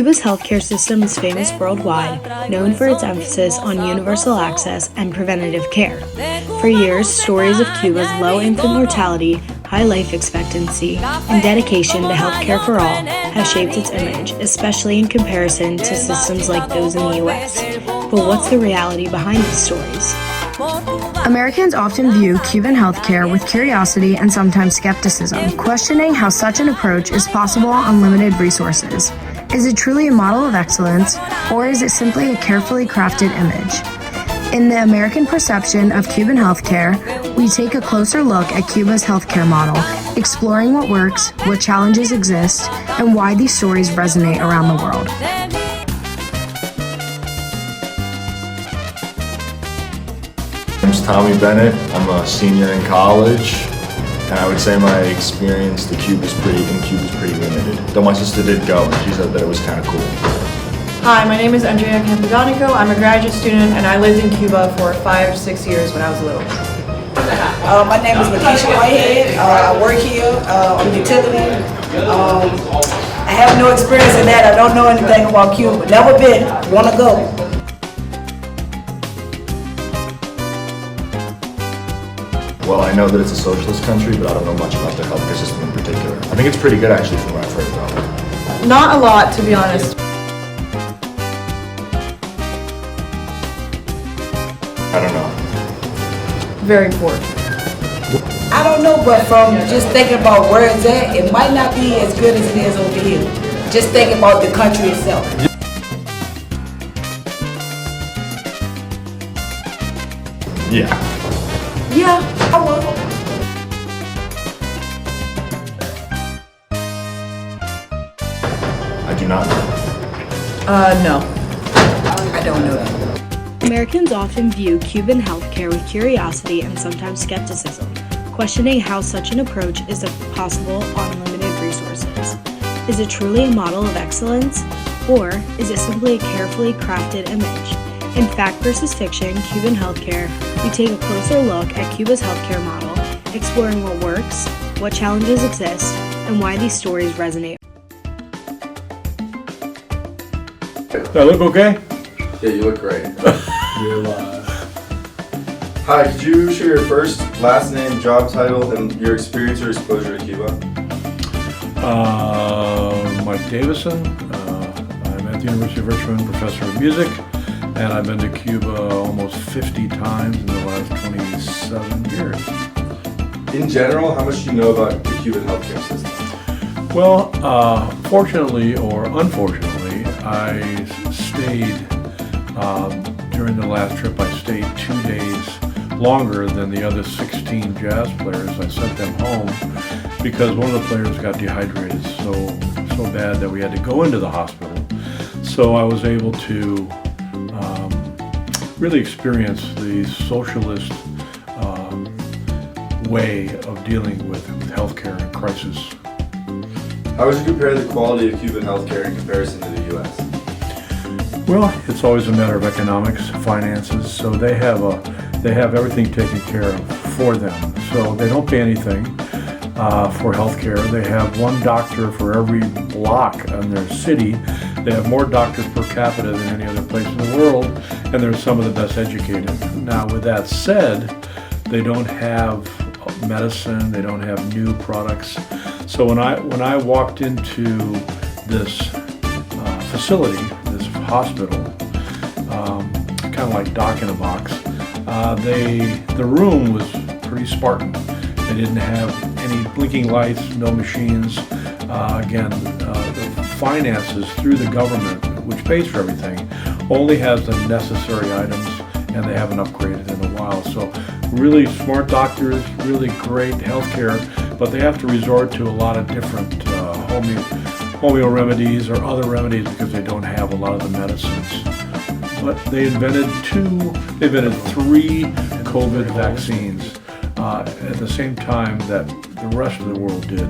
Cuba's healthcare system is famous worldwide, known for its emphasis on universal access and preventative care. For years, stories of Cuba's low infant mortality, high life expectancy, and dedication to healthcare for all have shaped its image, especially in comparison to systems like those in the U.S. But what's the reality behind these stories? Americans often view Cuban healthcare with curiosity and sometimes skepticism, questioning how such an approach is possible on limited resources. Is it truly a model of excellence, or is it simply a carefully crafted image? In the American perception of Cuban healthcare, we take a closer look at Cuba's healthcare model, exploring what works, what challenges exist, and why these stories resonate around the world. My name's Tommy Bennett. I'm a senior in college, and I would say my experience in Cuba is pretty limited. Though my sister did go, and she said that it was kind of cool. Hi, my name is Andrea Campadonico. I'm a graduate student, and I lived in Cuba for 5 to 6 years when I was little. My name is Lakeisha Whitehead. I work here on utility. I have no experience in that. I don't know anything about Cuba. Never been. Want to go. Well, I know that it's a socialist country, but I don't know much about the healthcare system in particular. I think it's pretty good, actually, from what I've heard about it. Not a lot, to be honest. I don't know. Very poor. I don't know, but from just thinking about where it's at, it might not be as good as it is over here. Just thinking about the country itself. Yeah. Yeah, I will. I do not know. No. I don't know that. Americans often view Cuban healthcare with curiosity and sometimes skepticism, questioning how such an approach is possible on limited resources. Is it truly a model of excellence, or is it simply a carefully crafted image? In Fact versus Fiction, Cuban Healthcare, we take a closer look at Cuba's healthcare model, exploring what works, what challenges exist, and why these stories resonate. Do I look okay? Yeah, you look great. You're live. Hi, could you share your first, last name, job title, and your experience or exposure to Cuba? Mike Davison. I'm at the University of Richmond, professor of music, and I've been to Cuba almost 50 times in the last 27 years. In general, how much do you know about the Cuban healthcare system? Well, fortunately or unfortunately, I stayed, during the last trip, I stayed 2 days longer than the other 16 jazz players. I sent them home because one of the players got dehydrated so bad that we had to go into the hospital. So I was able to really experience the socialist way of dealing with healthcare and crisis. How would you compare the quality of Cuban healthcare in comparison to the U.S.? Well, it's always a matter of economics, finances. So they have everything taken care of for them. So they don't pay anything for healthcare. They have one doctor for every block in their city. They have more doctors per capita than any other place in the world, and they're some of the best educated. Now, with that said, they don't have medicine. They don't have new products. So when I walked into this facility, this hospital, kind of like Doc in a Box, the room was pretty Spartan. They didn't have any blinking lights, no machines. The finances through the government, which pays for everything, only has the necessary items, and they haven't upgraded in a while. So really smart doctors, really great healthcare, but they have to resort to a lot of different homeo remedies or other remedies because they don't have a lot of the medicines. But they invented 3 COVID vaccines at the same time that the rest of the world did.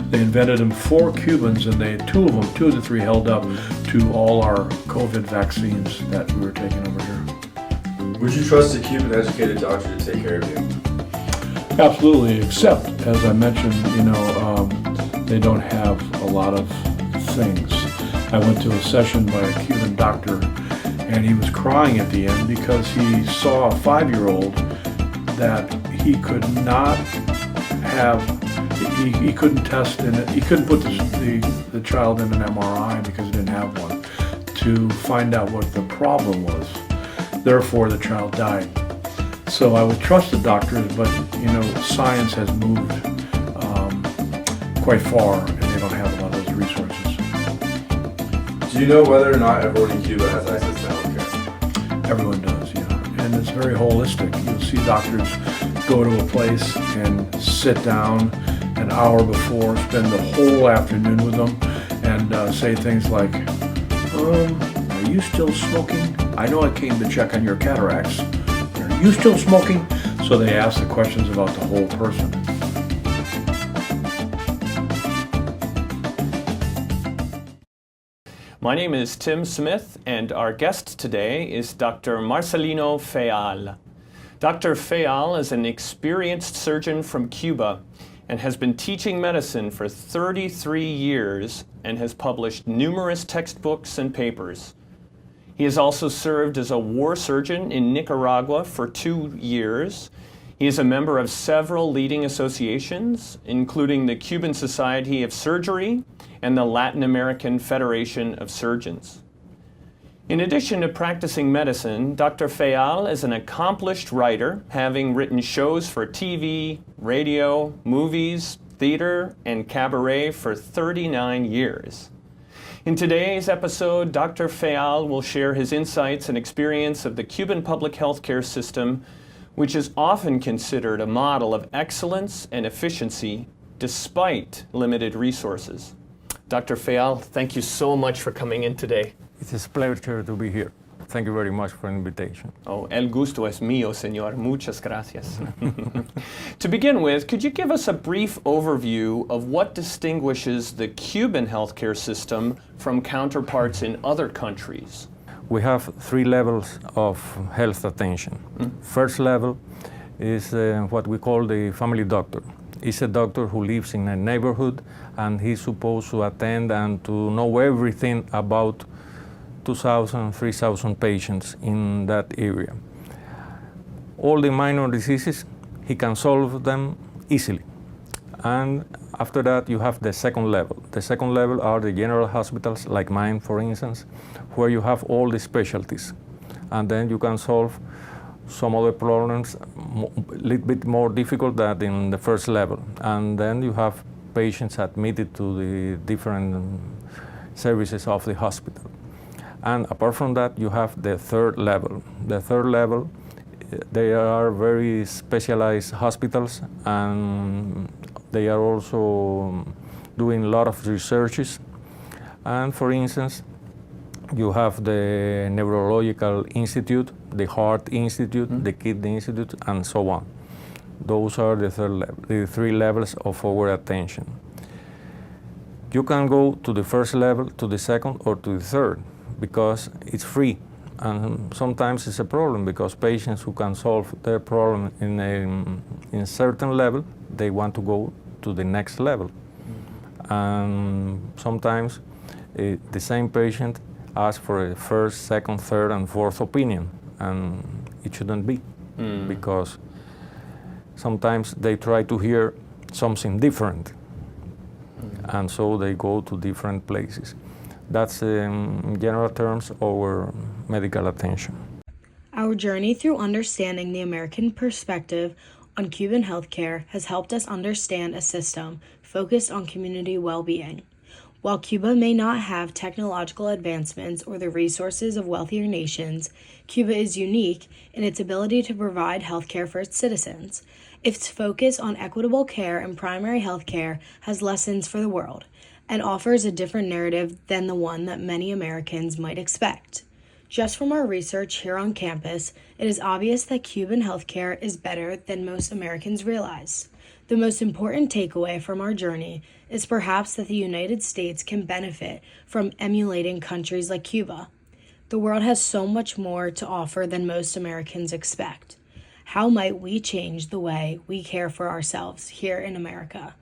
They invented them for Cubans, and two of the 3 held up to all our COVID vaccines that we were taking over here. Would you trust a Cuban educated doctor to take care of you? Absolutely, except, as I mentioned, they don't have a lot of things. I went to a session by a Cuban doctor, and he was crying at the end because he saw a 5-year-old that he could not have, he couldn't test in it, he couldn't put the child in an MRI because he didn't have one to find out what the problem was. Therefore, the child died. So I would trust the doctors, but science has moved quite far, and they don't have a lot of those resources. Do you know whether or not everyone in Cuba has access to healthcare? Everyone does, yeah. And it's very holistic. You'll see doctors go to a place and sit down an hour before, spend the whole afternoon with them, and say things like, are you still smoking? I know I came to check on your cataracts. Are you still smoking? So they ask the questions about the whole person. My name is Tim Smith, and our guest today is Dr. Marcelino Feal. Dr. Feal is an experienced surgeon from Cuba and has been teaching medicine for 33 years and has published numerous textbooks and papers. He has also served as a war surgeon in Nicaragua for 2 years. He is a member of several leading associations, including the Cuban Society of Surgery and the Latin American Federation of Surgeons. In addition to practicing medicine, Dr. Feal is an accomplished writer, having written shows for TV, radio, movies, theater, and cabaret for 39 years. In today's episode, Dr. Feal will share his insights and experience of the Cuban public healthcare system, which is often considered a model of excellence and efficiency despite limited resources. Dr. Feal, thank you so much for coming in today. It is a pleasure to be here. Thank you very much for the invitation. Oh, el gusto es mío, señor. Muchas gracias. To begin with, could you give us a brief overview of what distinguishes the Cuban healthcare system from counterparts in other countries? We have 3 levels of health attention. First level is what we call the family doctor. It's a doctor who lives in a neighborhood, and he's supposed to attend and to know everything about 2,000, 3,000 patients in that area. All the minor diseases, he can solve them easily. And after that, you have the second level. The second level are the general hospitals, like mine, for instance, where you have all the specialties. And then you can solve some other problems a little bit more difficult than in the first level. And then you have patients admitted to the different services of the hospital. And apart from that, you have the third level. The third level, they are very specialized hospitals, and they are also doing a lot of researches. And for instance, you have the Neurological Institute, the Heart Institute, the Kidney Institute, and so on. Those are the third level, the 3 levels of our attention. You can go to the first level, to the second, or to the third, because it's free. And sometimes it's a problem because patients who can solve their problem in a certain level, they want to go to the next level. And sometimes the same patient asks for a first, second, third, and fourth opinion, and it shouldn't be, because sometimes they try to hear something different, and so they go to different places. That's, in general terms, our medical attention. Our journey through understanding the American perspective on Cuban healthcare has helped us understand a system focused on community well-being. While Cuba may not have technological advancements or the resources of wealthier nations, Cuba is unique in its ability to provide healthcare for its citizens. Its focus on equitable care and primary healthcare has lessons for the world and offers a different narrative than the one that many Americans might expect. Just from our research here on campus, it is obvious that Cuban healthcare is better than most Americans realize. The most important takeaway from our journey is perhaps that the United States can benefit from emulating countries like Cuba. The world has so much more to offer than most Americans expect. How might we change the way we care for ourselves here in America?